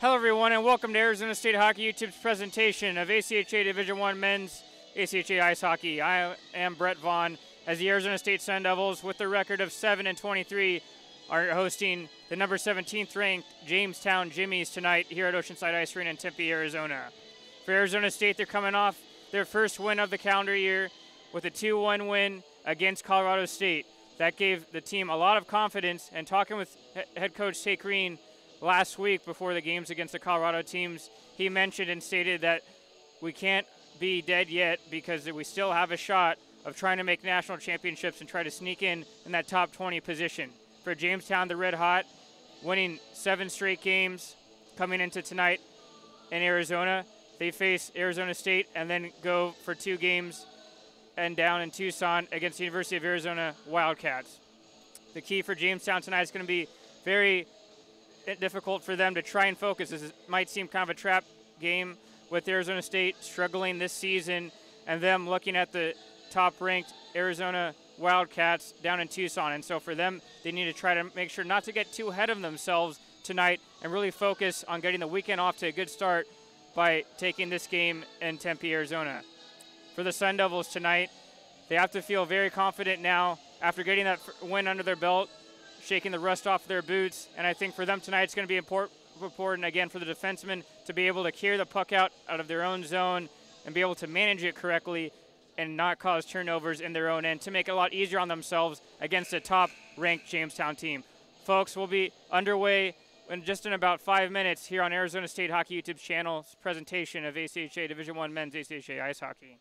Hello everyone and welcome to Arizona State Hockey YouTube's presentation of ACHA Division I Men's ACHA Ice Hockey. I am Brett Vaughn as the Arizona State Sun Devils, with the record of 7-23, are hosting the number 17th ranked Jamestown Jimmies tonight here at Oceanside Ice Arena in Tempe, Arizona. For Arizona State, they're coming off their first win of the calendar year with a 2-1 win against Colorado State. That gave the team a lot of confidence, and talking with head coach Tate Green last week before the games against the Colorado teams, he mentioned and stated that we can't be dead yet because we still have a shot of trying to make national championships and try to sneak in that top 20 position. For Jamestown, the Red Hot, winning 7 straight games coming into tonight in Arizona. They face Arizona State and then go for 2 games and down in Tucson against the University of Arizona Wildcats. The key for Jamestown tonight is going to be very difficult for them to try and focus, as it might seem kind of a trap game with Arizona State struggling this season and them looking at the top-ranked Arizona Wildcats down in Tucson. And so for them, they need to try to make sure not to get too ahead of themselves tonight and really focus on getting the weekend off to a good start by taking this game in Tempe, Arizona. For the Sun Devils tonight, they have to feel very confident now after getting that win under their belt, shaking the rust off their boots. And I think for them tonight, it's going to be important again for the defensemen to be able to carry the puck out of their own zone and be able to manage it correctly and not cause turnovers in their own end to make it a lot easier on themselves against a top-ranked Jamestown team. Folks, we'll be underway in about 5 minutes here on Arizona State Hockey YouTube channel's presentation of ACHA Division I Men's ACHA Ice Hockey.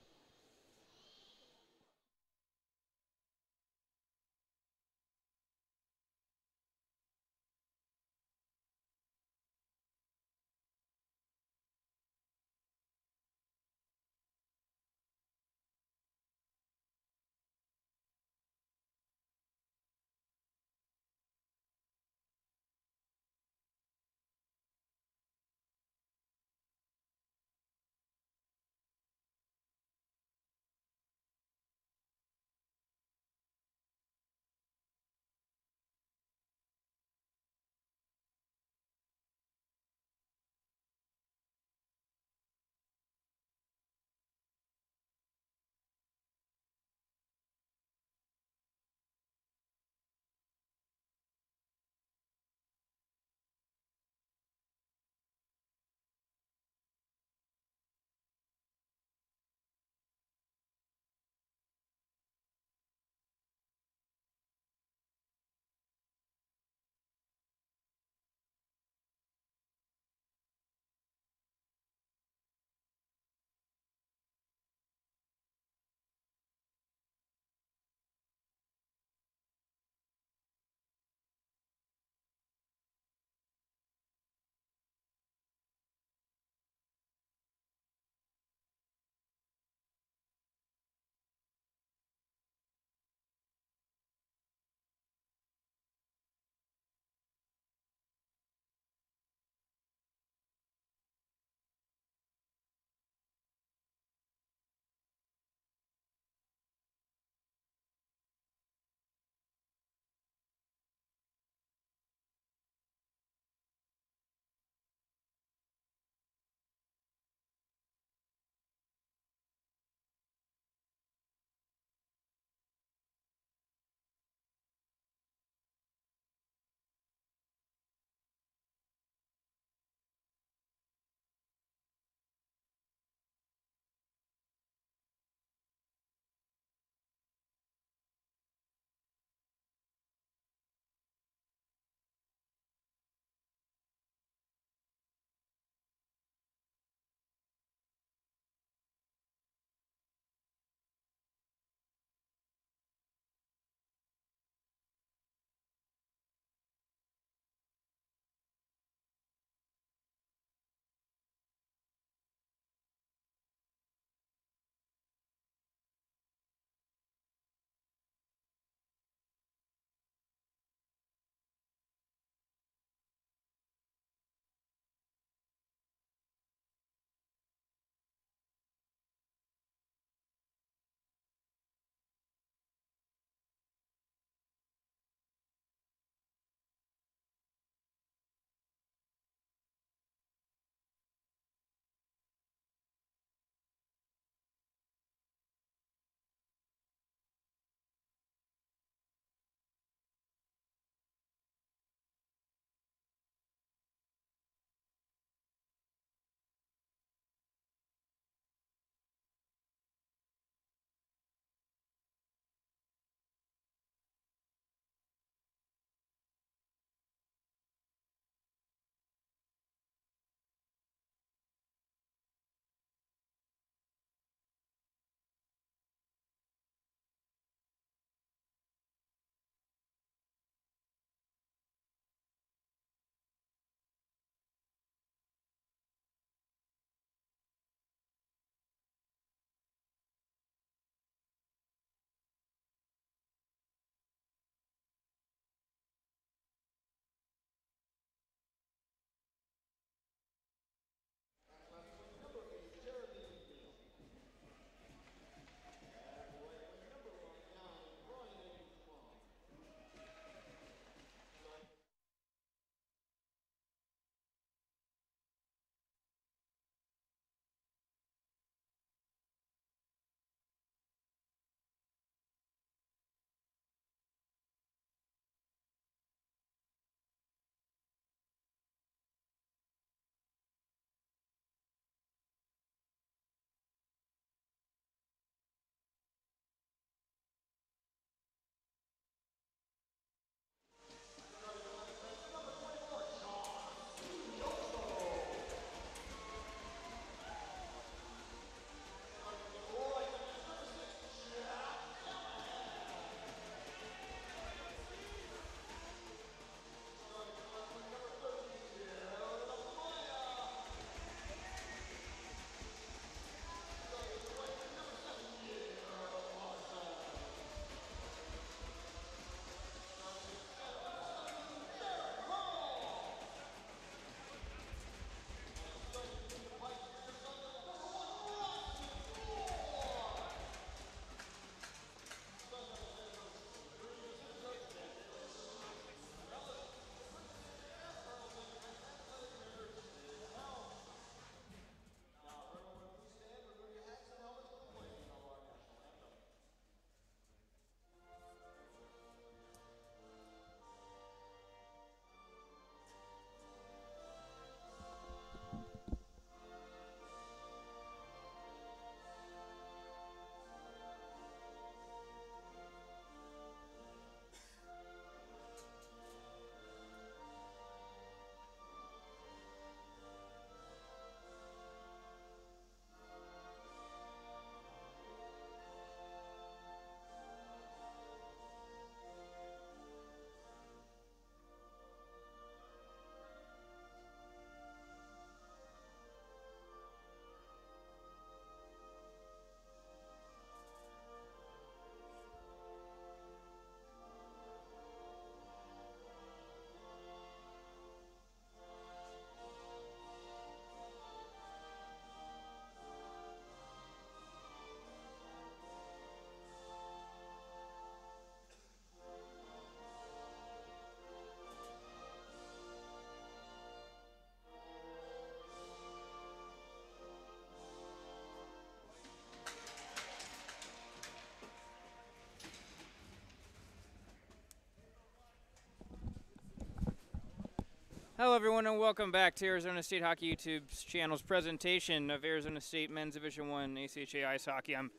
Hello everyone and welcome back to Arizona State Hockey YouTube's channel's presentation of Arizona State Men's Division I ACHA Ice Hockey. I'm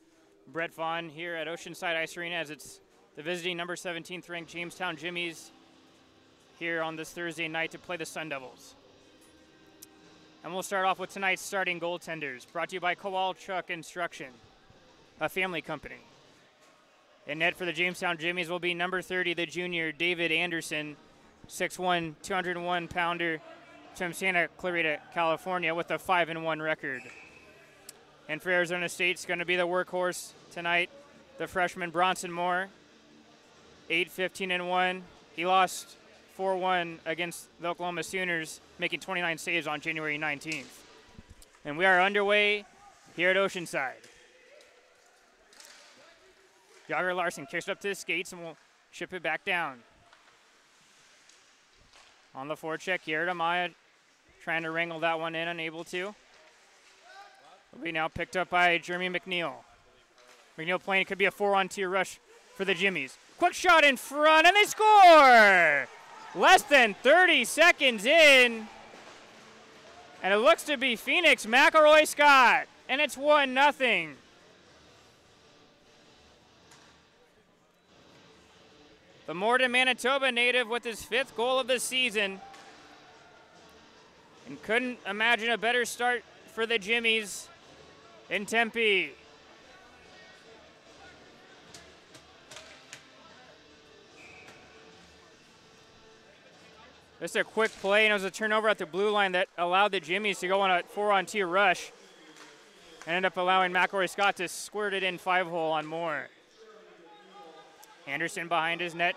Brett Vaughn here at Oceanside Ice Arena as it's the visiting number 17th ranked Jamestown Jimmies here on this Thursday night to play the Sun Devils. And we'll start off with tonight's starting goaltenders, brought to you by Kowalchuk Instruction, a family company. In net for the Jamestown Jimmies will be number 30, the junior David Anderson, 6'1", 201-pounder from Santa Clarita, California, with a 5-1 record. And for Arizona State, it's going to be the workhorse tonight, the freshman Bronson Moore, 8-15-1. He lost 4-1 against the Oklahoma Sooners, making 29 saves on January 19th. And we are underway here at Oceanside. Jagger Larson kicks it up to the skates and will ship it back down. On the forecheck, Jared Amaya trying to wrangle that one in, unable to. Will be now picked up by Jeremy McNeil. McNeil playing, it could be a 4-on-2 rush for the Jimmies. Quick shot in front, and they score! Less than 30 seconds in. And it looks to be Phoenix McElroy Scott, and it's 1-0. The Morden, Manitoba native with his 5th goal of the season. And couldn't imagine a better start for the Jimmies in Tempe. Just a quick play, and it was a turnover at the blue line that allowed the Jimmies to go on a 4-on-2 rush. And ended up allowing McElroy Scott to squirt it in 5-hole on Moore. Anderson behind his net,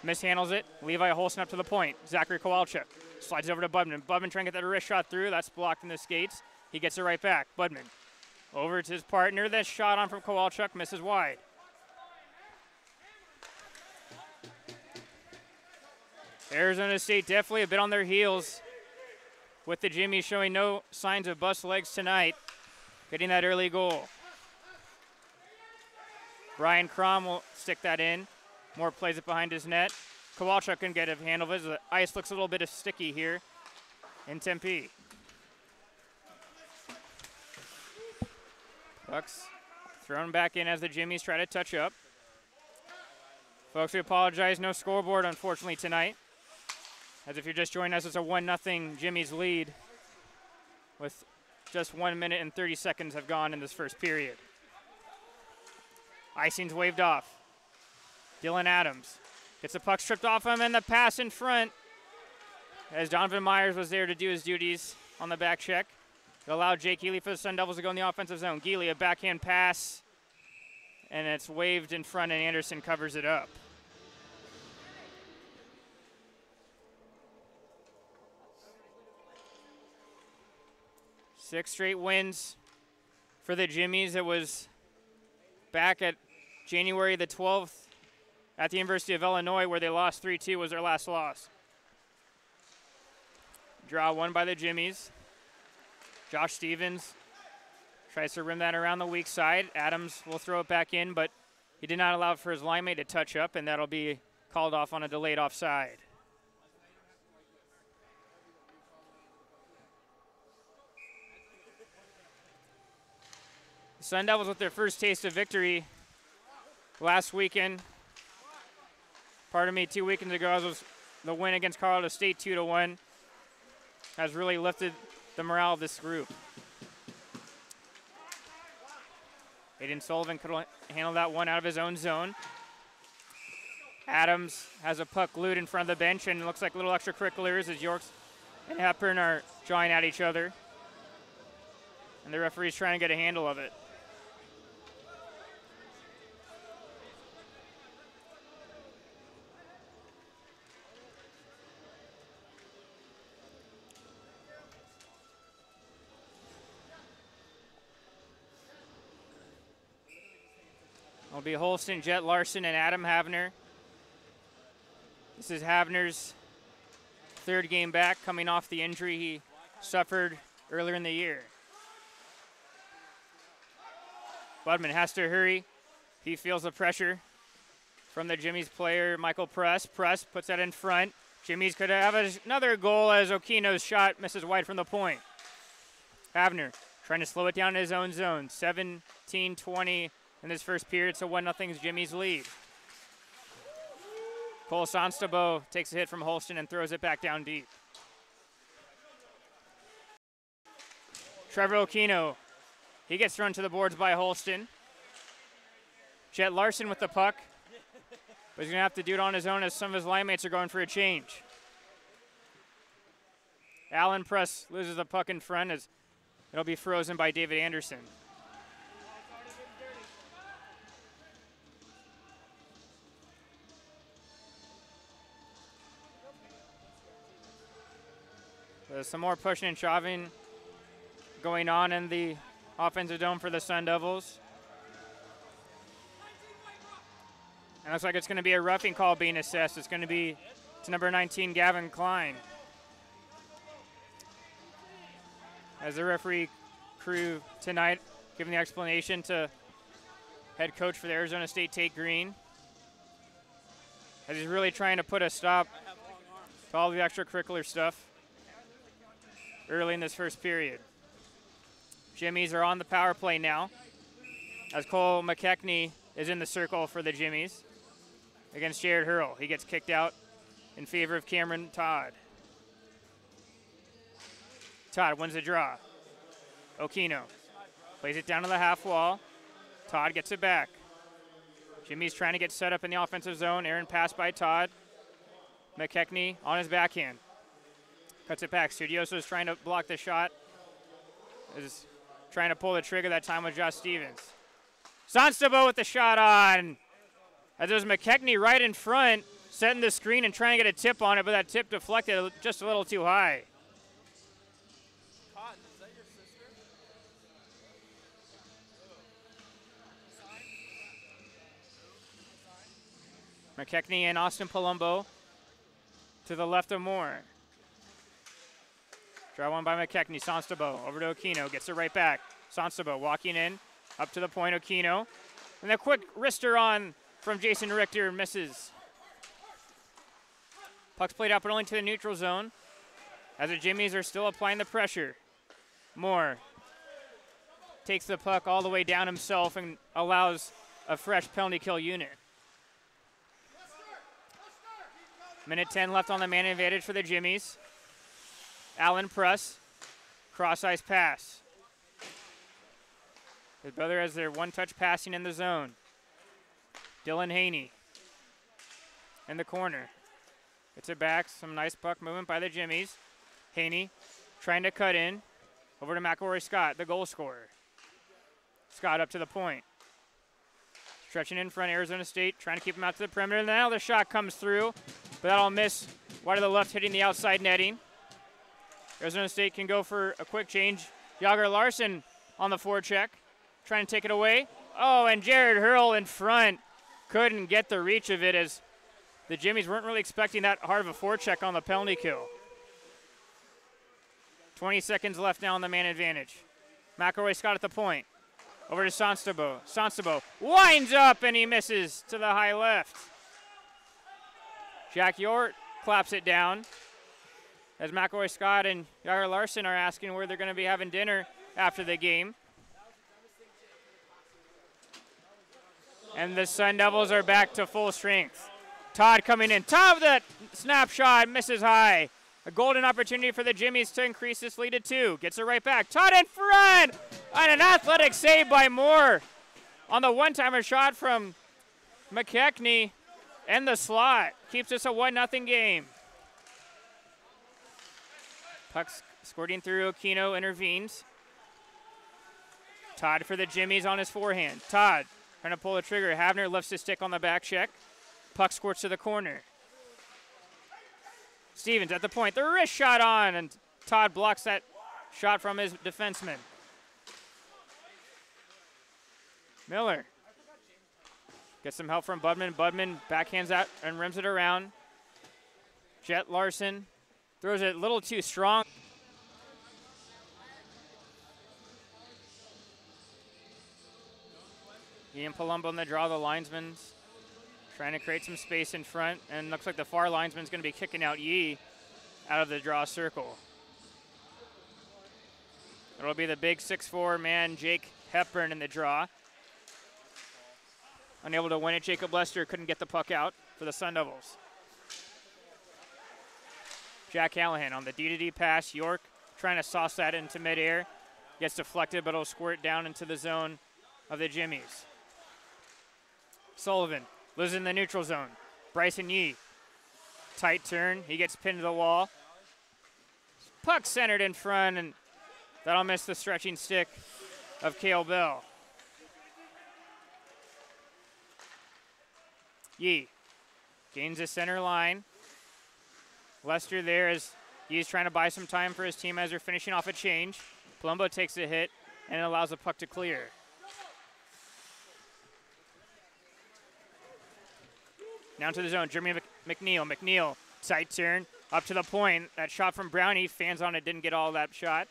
mishandles it. Levi Holson up to the point. Zachary Kowalchuk slides over to Budman. Budman trying to get that wrist shot through. That's blocked in the skates. He gets it right back. Budman over to his partner. That shot on from Kowalchuk misses wide. Arizona State definitely a bit on their heels with the Jimmies showing no signs of bust legs tonight, getting that early goal. Ryan Crom will stick that in. Moore plays it behind his net. Kowalchuk can get a handle of it. The ice looks a little bit sticky here in Tempe. Puck's thrown back in as the Jimmies try to touch up. Folks, we apologize. No scoreboard, unfortunately, tonight. As if you're just joining us, it's a 1-0 Jimmies lead with just 1 minute and 30 seconds have gone in this first period. Icing's waved off. Dylan Adams gets the puck stripped off him, and the pass in front as Donovan Myers was there to do his duties on the back check. It allowed Jake Geely for the Sun Devils to go in the offensive zone. Geely, a backhand pass, and it's waved in front, and Anderson covers it up. Six straight wins for the Jimmies. It was back at January the 12th at the University of Illinois where they lost 3-2 was their last loss. Draw won by the Jimmies. Josh Stevens tries to rim that around the weak side. Adams will throw it back in, but he did not allow for his line mate to touch up, and that'll be called off on a delayed offside. The Sun Devils with their first taste of victory last weekend. 2 weekends ago, as was the win against Colorado State 2-1. Has really lifted the morale of this group. Aiden Sullivan could handle that one out of his own zone. Adams has a puck glued in front of the bench, and it looks like little extracurriculars as Yorks and Hepburn are jawing at each other. And the referee's trying to get a handle of it. It'll be Holston, Jet Larson, and Adam Havner. This is Havner's 3rd game back, coming off the injury he suffered earlier in the year. Budman has to hurry. He feels the pressure from the Jimmies player, Michael Press. Press puts that in front. Jimmies could have another goal as Okino's shot misses wide from the point. Havner trying to slow it down in his own zone. 17-20 in this first period, so 1-0's Jimmy's lead. Cole Sonstabo takes a hit from Holston and throws it back down deep. Trevor Okino, he gets thrown to the boards by Holston. Jet Larson with the puck, but he's going to have to do it on his own as some of his line mates are going for a change. Allen Press loses the puck in front as it'll be frozen by David Anderson. There's some more pushing and shoving going on in the offensive dome for the Sun Devils. And looks like it's going to be a roughing call being assessed. It's going to be to number 19, Gavin Klein. As the referee crew tonight giving the explanation to head coach for the Arizona State, Tate Green. As he's really trying to put a stop to all the extracurricular stuff early in this first period. Jimmies are on the power play now as Cole McKechnie is in the circle for the Jimmies against Jared Hurl. He gets kicked out in favor of Cameron Todd. Todd wins the draw. Okino plays it down to the half wall. Todd gets it back. Jimmy's trying to get set up in the offensive zone. Aaron pass by Todd. McKechnie on his backhand. Cuts it back. Studioso's trying to block the shot. Is trying to pull the trigger that time with Josh Stevens. Sonstabo with the shot on. As there's McKechnie right in front, setting the screen and trying to get a tip on it, but that tip deflected just a little too high. Cotton, is that your sister? McKechnie and Austin Palumbo to the left of Moore. Draw one by McKechnie. Sonstabo over to Okino. Gets it right back. Sonstabo walking in. Up to the point, Okino. And a quick wrister on from Jason Richter misses. Puck's played out but only to the neutral zone as the Jimmies are still applying the pressure. Moore takes the puck all the way down himself and allows a fresh penalty kill unit. Minute 10 left on the man advantage for the Jimmies. Allen Press, cross-ice pass. His brother has their one-touch passing in the zone. Dylan Haney in the corner. Gets it back, some nice puck movement by the Jimmies. Haney trying to cut in. Over to McElroy Scott, the goal scorer. Scott up to the point. Stretching in front, Arizona State, trying to keep him out to the perimeter. Now the shot comes through, but that'll miss wide to the left, hitting the outside netting. Arizona State can go for a quick change. Yager Larson on the forecheck, trying to take it away. Oh, and Jared Hurl in front couldn't get the reach of it as the Jimmies weren't really expecting that hard of a forecheck on the penalty kill. 20 seconds left now on the man advantage. McElroy Scott at the point. Over to Sonstabo. Sonstabo winds up and he misses to the high left. Jack Yort claps it down as McElroy Scott and Yager Larson are asking where they're going to be having dinner after the game. And the Sun Devils are back to full strength. Todd coming in. Todd with that snapshot, misses high. A golden opportunity for the Jimmies to increase this lead to 2. Gets it right back. Todd in front! And an athletic save by Moore on the one-timer shot from McKechnie and the slot. Keeps us a 1-0 game. Puck's squirting through. Okino intervenes. Todd for the Jimmies on his forehand. Todd trying to pull the trigger. Havner lifts his stick on the back check. Puck squirts to the corner. Stevens at the point. The wrist shot on, and Todd blocks that shot from his defenseman. Miller gets some help from Budman. Budman backhands out and rims it around. Jet Larson throws it a little too strong. Ian Palumbo on the draw, the linesman's Trying to create some space in front, and looks like the far linesman's going to be kicking out Yee out of the draw circle. It'll be the big 6'4" man, Jake Hepburn, in the draw. Unable to win it, Jacob Lester couldn't get the puck out for the Sun Devils. Jack Callahan on the D-to-D pass. York trying to sauce that into midair. Gets deflected, but it'll squirt down into the zone of the Jimmies. Sullivan lives in the neutral zone. Bryson Yee, tight turn. He gets pinned to the wall. Puck centered in front, and that'll miss the stretching stick of Cale Bell. Yee gains the center line. Lester there as Yee's trying to buy some time for his team as they're finishing off a change. Palumbo takes a hit, and it allows the puck to clear. Down to the zone, Jeremy McNeil. McNeil, tight turn, up to the point. That shot from Brownie, fans on it, didn't get all that shot.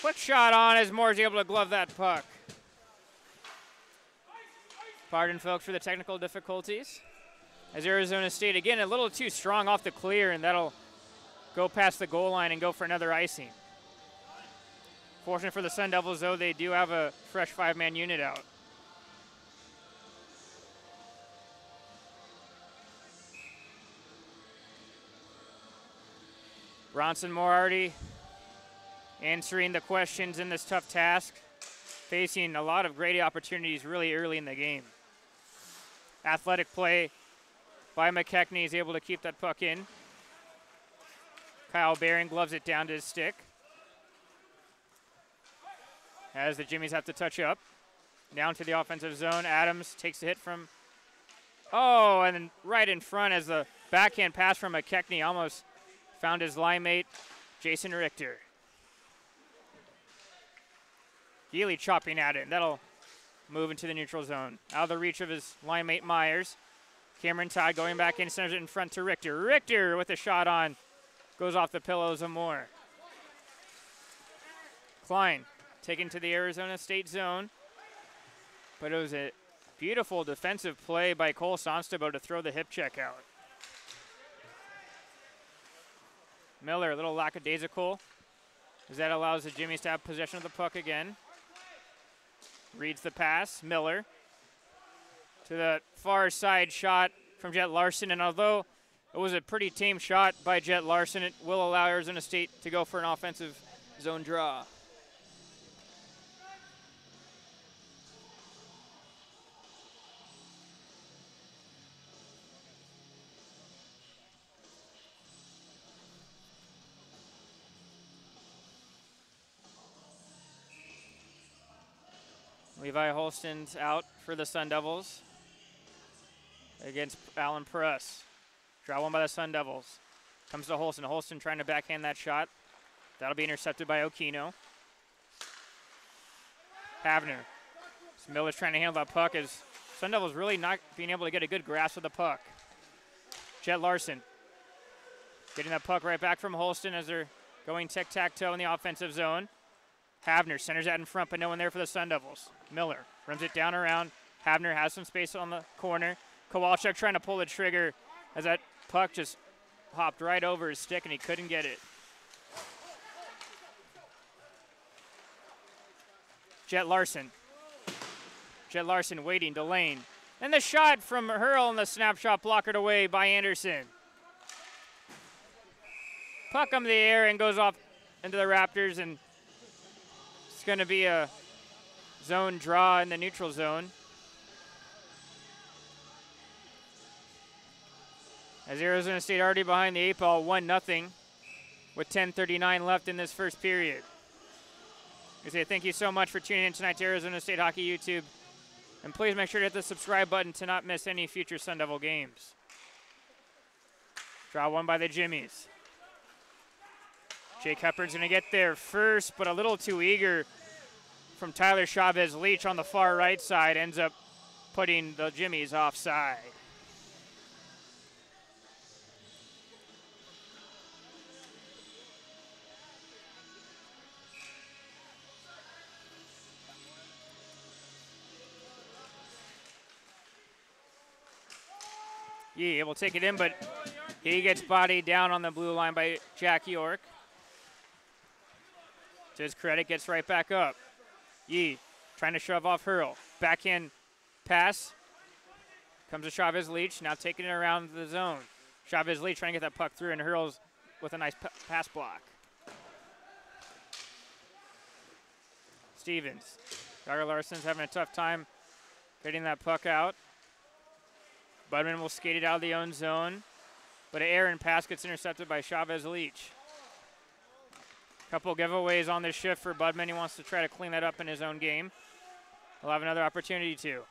Quick shot on as Moore's able to glove that puck. Pardon, folks, for the technical difficulties. As Arizona State, again, a little too strong off the clear, and that'll go past the goal line and go for another icing. Fortunate for the Sun Devils, though, they do have a fresh 5-man unit out. Bronson Moriarty answering the questions in this tough task, facing a lot of great opportunities really early in the game. Athletic play by McKechnie is able to keep that puck in. Kyle Baring gloves it down to his stick. As the Jimmies have to touch up. Down to the offensive zone. Adams takes the hit from, and then right in front as the backhand pass from McKechnie almost found his line mate, Jason Richter. Geely chopping at it, and that'll move into the neutral zone. Out of the reach of his line mate Myers. Cameron Todd going back in, centers it in front to Richter. Richter with a shot on. Goes off the pillows of Moore. Klein taken to the Arizona State zone. But it was a beautiful defensive play by Cole Sonstabo to throw the hip check out. Miller, a little lackadaisical, as that allows the Jimmies to have possession of the puck again. Reads the pass. Miller to the far side shot from Jet Larson, and although it was a pretty tame shot by Jet Larson, it will allow Arizona State to go for an offensive zone draw. Levi Holston's out for the Sun Devils against Alan Press. Draw one by the Sun Devils. Comes to Holston. Holston trying to backhand that shot. That'll be intercepted by Okino. Havner. So Miller's trying to handle that puck as Sun Devils really not being able to get a good grasp of the puck. Jet Larson getting that puck right back from Holston as they're going tic-tac-toe in the offensive zone. Havner centers that in front, but no one there for the Sun Devils. Miller runs it down around. Havner has some space on the corner. Kowalczyk trying to pull the trigger as that puck just hopped right over his stick and he couldn't get it. Jet Larson. Jet Larson waiting to lane. And the shot from Hurl and the snapshot blockered away by Anderson. Puck up in the air and goes off into the Raptors, and it's going to be a zone draw in the neutral zone. As Arizona State already behind the 8-ball, 1-0 with 10:39 left in this first period. I say thank you so much for tuning in tonight to Arizona State Hockey YouTube. And please make sure to hit the subscribe button to not miss any future Sun Devil games. Draw one by the Jimmies. Jake Hepburn's going to get there first, but a little too eager from Tyler Chavez-Leach on the far right side. Ends up putting the Jimmies offside. Yee able to take it in, but he gets bodied down on the blue line by Jack York. To his credit, gets right back up. Yee trying to shove off Hurl. Backhand pass. Comes to Chavez Leach, now taking it around the zone. Chavez Leach trying to get that puck through, and Hurl's with a nice pass block. Stevens. Dagger Larson's having a tough time getting that puck out. Budman will skate it out of the own zone, but an errant pass gets intercepted by Chavez Leach. Couple giveaways on this shift for Budman. He wants to try to clean that up in his own game. He'll have another opportunity to.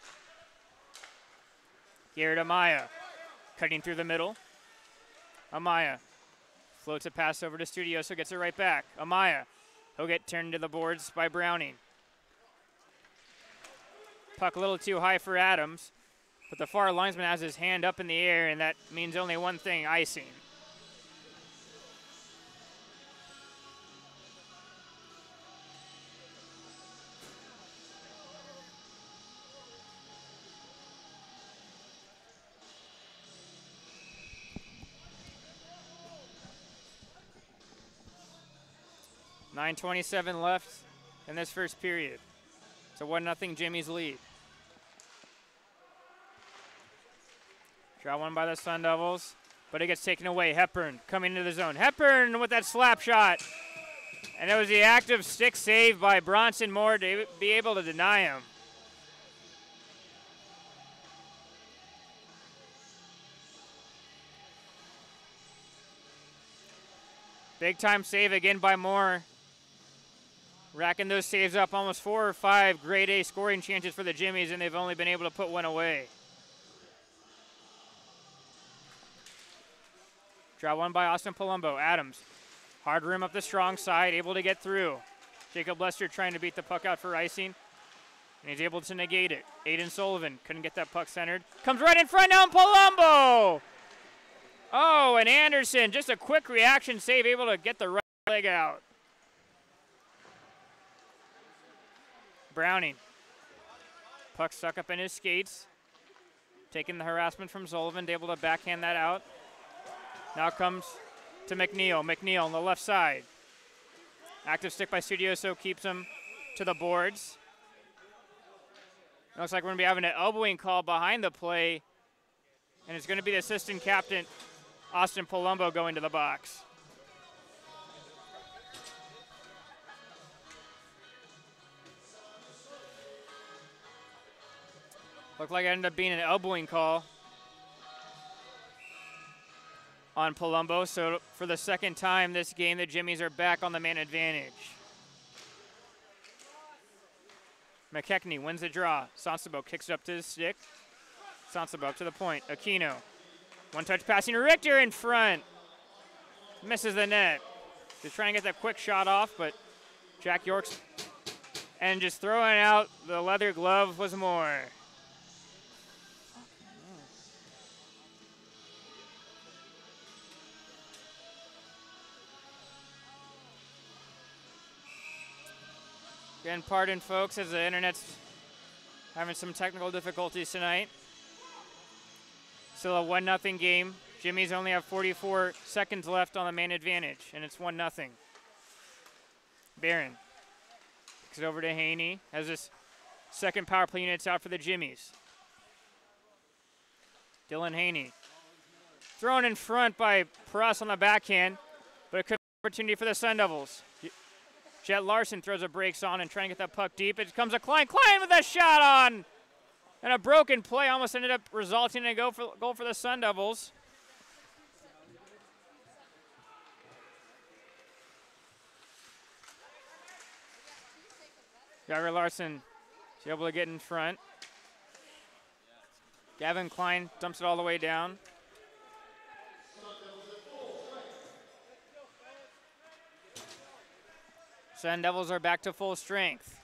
Garrett Amaya cutting through the middle. Amaya floats a pass over to Studioso, gets it right back. Amaya, he'll get turned to the boards by Browning. Puck a little too high for Adams, but the far linesman has his hand up in the air, and that means only one thing, icing. .9:27 left in this first period. It's a 1-0 Jimmies lead. Draw one by the Sun Devils, but it gets taken away. Hepburn coming into the zone. Hepburn with that slap shot. And it was the active stick save by Bronson Moore to be able to deny him. Big time save again by Moore. Racking those saves up, almost 4 or 5 grade A scoring chances for the Jimmies, and they've only been able to put one away. Draw one by Austin Palumbo. Adams, hard rim up the strong side, able to get through. Jacob Lester trying to beat the puck out for icing, and he's able to negate it. Aiden Sullivan couldn't get that puck centered. Comes right in front now, and Palumbo! Oh, and Anderson, just a quick reaction save, able to get the right leg out. Browning. Puck stuck up in his skates. Taking the harassment from Sullivan, able to backhand that out. Now comes to McNeil. McNeil on the left side. Active stick by Studioso keeps him to the boards. Looks like we're going to be having an elbowing call behind the play, and it's going to be the assistant captain, Austin Palumbo, going to the box. Looked like it ended up being an elbowing call on Palumbo. So for the second time this game, the Jimmies are back on the man advantage. McKechnie wins the draw. Sonsabo kicks it up to his stick. Sonsabo up to the point. Aquino. One-touch passing. Richter in front. Misses the net. Just trying to get that quick shot off, but Jack York's and just throwing out the leather glove was more. Again, pardon folks as the internet's having some technical difficulties tonight. Still a 1-0 game. Jimmies only have 44 seconds left on the man advantage, and it's 1-0. Barron kicks it over to Haney as this second power play unit's out for the Jimmies. Dylan Haney thrown in front by Press on the backhand, but it could be an opportunity for the Sun Devils. Jet Larson throws a brakes on and trying to get that puck deep. It comes a Klein. Klein with a shot on! And a broken play almost ended up resulting in a goal for the Sun Devils. Jagger Larson is able to get in front. Gavin Klein dumps it all the way down. Sun Devils are back to full strength.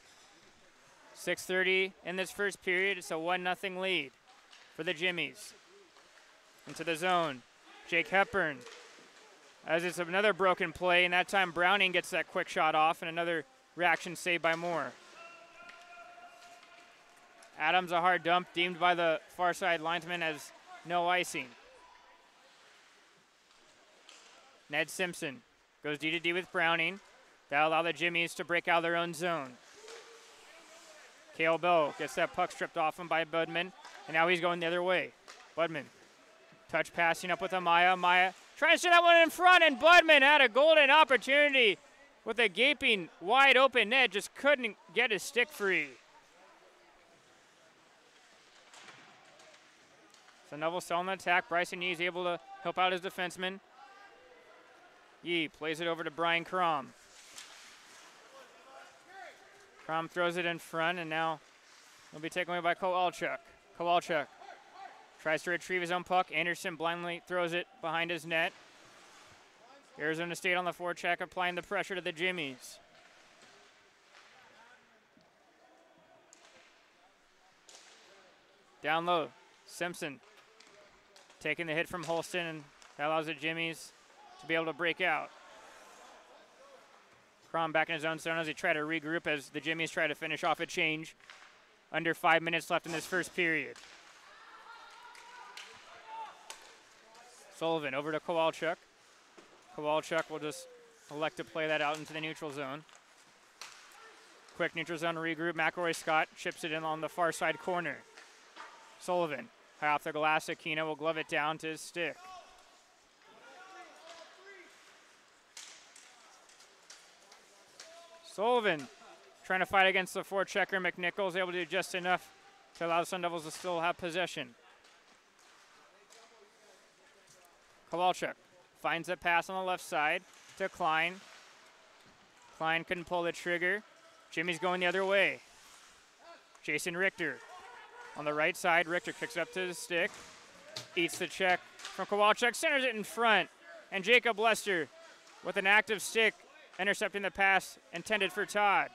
6:30 in this first period. It's a 1-0 lead for the Jimmies. Into the zone. Jake Hepburn. As it's another broken play, and that time Browning gets that quick shot off, and another reaction saved by Moore. Adams a hard dump, deemed by the far side linesman as no icing. Ned Simpson goes D to D with Browning. That'll allow the Jimmies to break out of their own zone. Cale Bell gets that puck stripped off him by Budman, and now he's going the other way. Budman, touch passing up with Amaya. Amaya trying to send that one in front, and Budman had a golden opportunity with a gaping, wide open net, just couldn't get his stick free. So Neville still on the attack. Bryson Yee's able to help out his defenseman. Yee plays it over to Brian Crom. Crom throws it in front, and now he'll be taken away by Kowalczyk. Kowalczyk tries to retrieve his own puck. Anderson blindly throws it behind his net. Arizona State on the forecheck, applying the pressure to the Jimmies. Down low, Simpson taking the hit from Holston, and that allows the Jimmies to be able to break out. Crom back in his own zone as he try to regroup as the Jimmies try to finish off a change. Under 5 minutes left in this first period. Sullivan over to Kowalczyk. Kowalczyk will just elect to play that out into the neutral zone. Quick neutral zone regroup. McElroy Scott chips it in on the far side corner. Sullivan high off the glass. Aquino will glove it down to his stick. Sullivan trying to fight against the forechecker. McNichols able to do just enough to allow the Sun Devils to still have possession. Kowalczyk finds a pass on the left side to Klein. Klein couldn't pull the trigger. Jimmy's going the other way. Jason Richter on the right side. Richter kicks it up to the stick. Eats the check from Kowalczyk. Centers it in front. And Jacob Lester with an active stick intercepting the pass intended for Todd.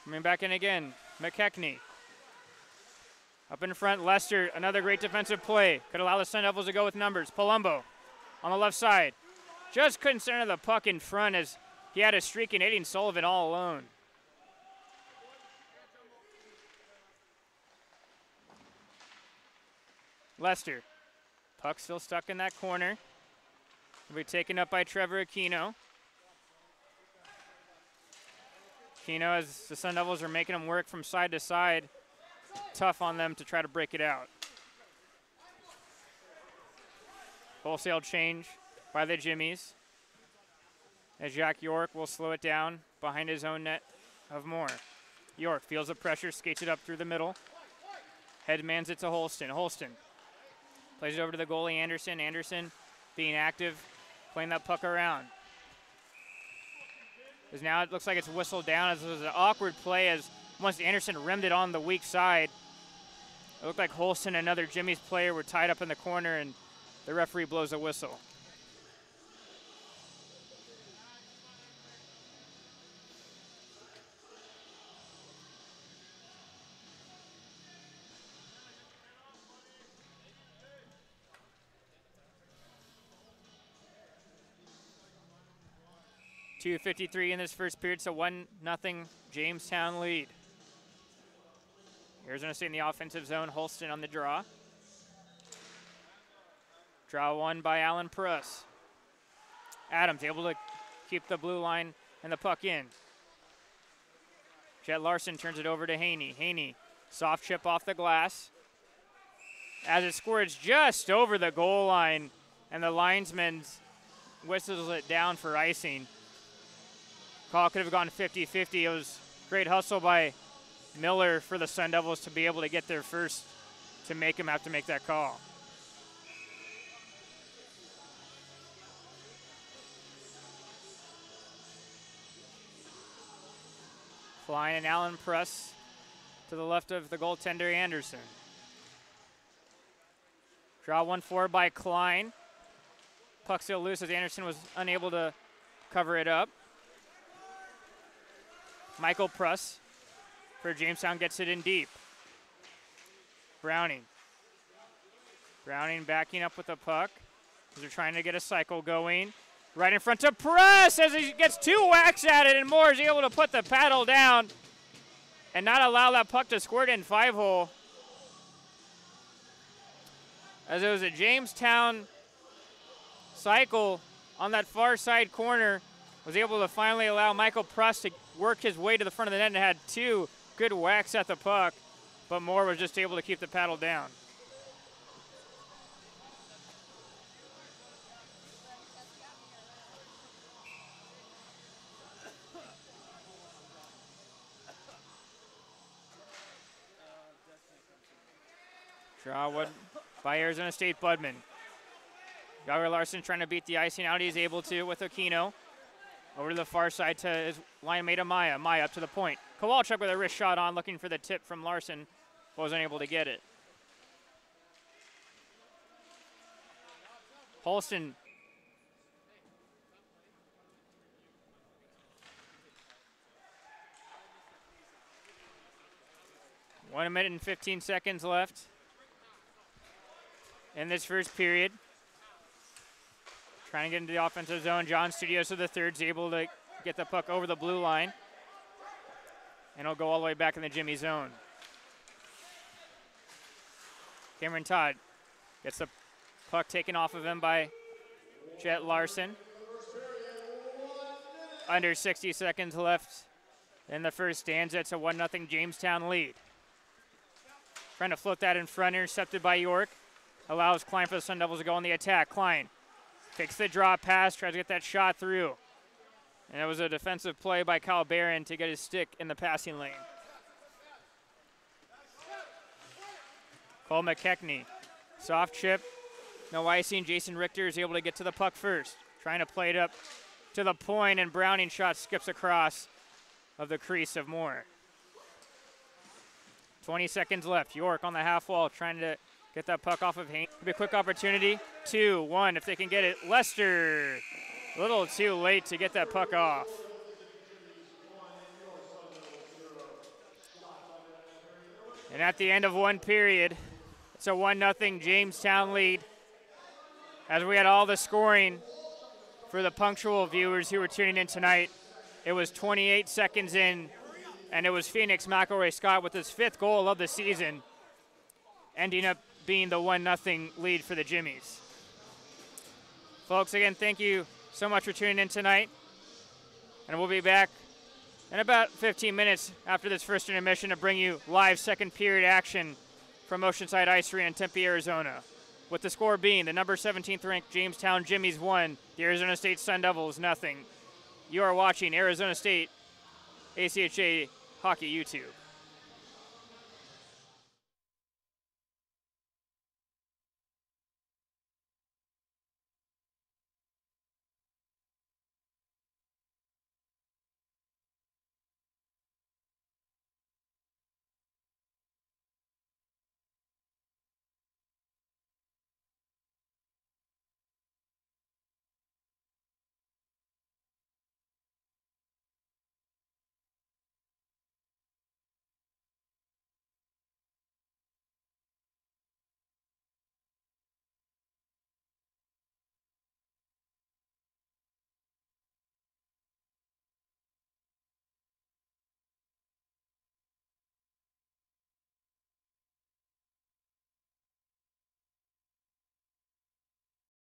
Coming back in again, McKechnie. Up in front, Lester, another great defensive play. Could allow the Sun Devils to go with numbers. Palumbo on the left side. Just couldn't center the puck in front as he had a streak in hitting Sullivan all alone. Lester, puck still stuck in that corner. Will be taken up by Trevor Aquino. Aquino, as the Sun Devils are making him work from side to side, tough on them to try to break it out. Wholesale change by the Jimmies, as Jack York will slow it down behind his own net of Moore. York feels the pressure, skates it up through the middle. Headmans it to Holston. Holston plays it over to the goalie, Anderson. Anderson being active, playing that puck around. As now it looks like it's whistled down, as it was an awkward play as once Anderson rimmed it on the weak side. It looked like Holston and another Jimmy's player were tied up in the corner, and the referee blows a whistle. .253 in this first period, so 1-0 Jamestown lead. Arizona State in the offensive zone, Holston on the draw. Draw one by Allen Pruss. Adams able to keep the blue line and the puck in. Jet Larson turns it over to Haney. Haney, soft chip off the glass. As it squirts just over the goal line, and the linesman whistles it down for icing. Call could have gone 50-50. It was great hustle by Miller for the Sun Devils to be able to get there first to make him have to make that call. Flying and Allen Pruss to the left of the goaltender Anderson. Draw one forward by Klein. Puck still loose as Anderson was unable to cover it up. Michael Pruss for Jamestown gets it in deep. Browning. Browning backing up with the puck. They're trying to get a cycle going. Right in front to press as he gets 2 whacks at it, and Moore is able to put the paddle down and not allow that puck to squirt in 5-hole. As it was a Jamestown cycle on that far side corner, was able to finally allow Michael Press to work his way to the front of the net and had 2 good whacks at the puck, but Moore was just able to keep the paddle down. Draw by Arizona State Budman. Jagger Larson trying to beat the icing out. He's able to with Aquino. Over to the far side to his line mate Amaya. Amaya up to the point. Kowalczyk with a wrist shot on, looking for the tip from Larson. Wasn't able to get it. Holston. One minute and 15 seconds left in this first period. Trying to get into the offensive zone. John Studios of the third is able to get the puck over the blue line. And it'll go all the way back in the Jimmy zone. Cameron Todd gets the puck taken off of him by Jet Larson. Under 60 seconds left in the first stanza. It's a 1-0 Jamestown lead. Trying to float that in front, intercepted by York. Allows Klein for the Sun Devils to go on the attack. Klein takes the draw pass, tries to get that shot through. And it was a defensive play by Kyle Barron to get his stick in the passing lane. Cole McKechnie, soft chip, no icing. Jason Richter is able to get to the puck first. Trying to play it up to the point, and Browning shot skips across of the crease of Moore. 20 seconds left. York on the half wall trying to get that puck off of Haynes. Could be a quick opportunity. 2-1 if they can get it. Lester, a little too late to get that puck off. And at the end of one period, it's a 1-0 Jamestown lead. As we had all the scoring for the punctual viewers who were tuning in tonight, it was 28 seconds in, and it was Phoenix McElroy Scott with his 5th goal of the season, ending up being the 1-0 lead for the Jimmies. Folks, again, thank you so much for tuning in tonight. And we'll be back in about 15 minutes after this first intermission to bring you live second period action from Oceanside Ice Arena in Tempe, Arizona. With the score being the number 17th ranked Jamestown Jimmies 1, the Arizona State Sun Devils 0. You are watching Arizona State ACHA Hockey YouTube.